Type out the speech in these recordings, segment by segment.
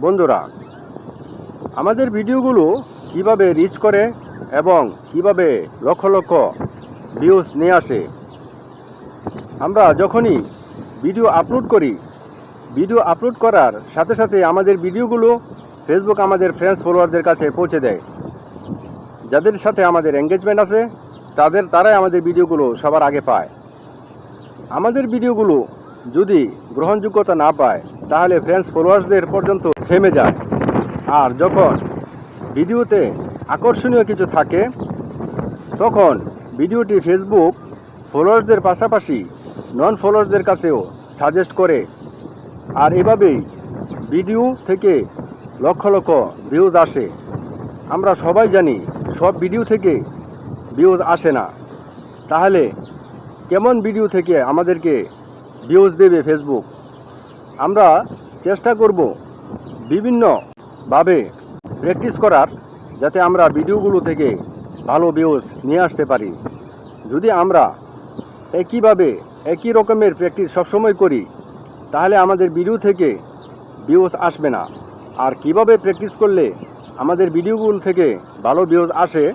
বন্ধুরা, আমাদের ভিডিওগুলো কিভাবে রিচ করে এবং কিভাবে লক্ষ লক্ষ ভিউজ নিয়ে আসে। আমরা যখনই ভিডিও আপলোড করি, ভিডিও আপলোড করার সাথে সাথে আমাদের ভিডিওগুলো ফেসবুক আমাদের ফ্রেন্ডস ফলোয়ারদের কাছে পৌঁছে দেয়। যাদের সাথে আমাদের এঙ্গেজমেন্ট আছে তারাই আমাদের ভিডিওগুলো সবার আগে পায়। আমাদের ভিডিওগুলো যদি গ্রহণযোগ্যতা না পায় তাহলে ফ্রেন্ডস ফলোয়ার্সদের পর্যন্ত থেমে যায়। আর যখন ভিডিওতে আকর্ষণীয় কিছু থাকে তখন ভিডিওটি ফেসবুক ফলোয়ার্সদের পাশাপাশি নন ফলোয়ার্সদের কাছেও সাজেস্ট করে। আর এভাবেই ভিডিও থেকে লক্ষ লক্ষ ভিউজ আসে। আমরা সবাই জানি সব ভিডিও থেকে ভিউজ আসে না। তাহলে কেমন ভিডিও থেকে আমাদেরকে ভিউজ দেবে ফেসবুক? আমরা চেষ্টা করব বিভিন্নভাবে প্র্যাকটিস করার, যাতে আমরা ভিডিওগুলো থেকে ভালো ভিউজ নিয়ে আসতে পারি। যদি আমরা একই রকমের প্র্যাকটিস সবসময় করি তাহলে আমাদের ভিডিও থেকে ভিউজ আসবে না। আর কিভাবে প্র্যাকটিস করলে আমাদের ভিডিওগুলো থেকে ভালো ভিউজ আসে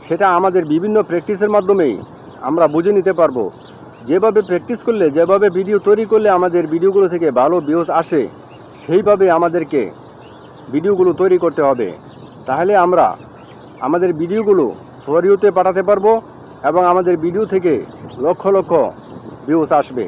সেটা আমাদের বিভিন্ন প্র্যাকটিসের মাধ্যমেই আমরা বুঝে নিতে পারবো। যেভাবে প্র্যাকটিস করলে, যেভাবে ভিডিও তৈরি করলে আমাদের ভিডিওগুলো থেকে ভালো ভিউজ আসে, সেইভাবে আমাদেরকে ভিডিওগুলো তৈরি করতে হবে। তাহলে আমরা আমাদের ভিডিওগুলো ফর ইউতে পাঠাতে পারবো এবং আমাদের ভিডিও থেকে লক্ষ লক্ষ ভিউজ আসবে।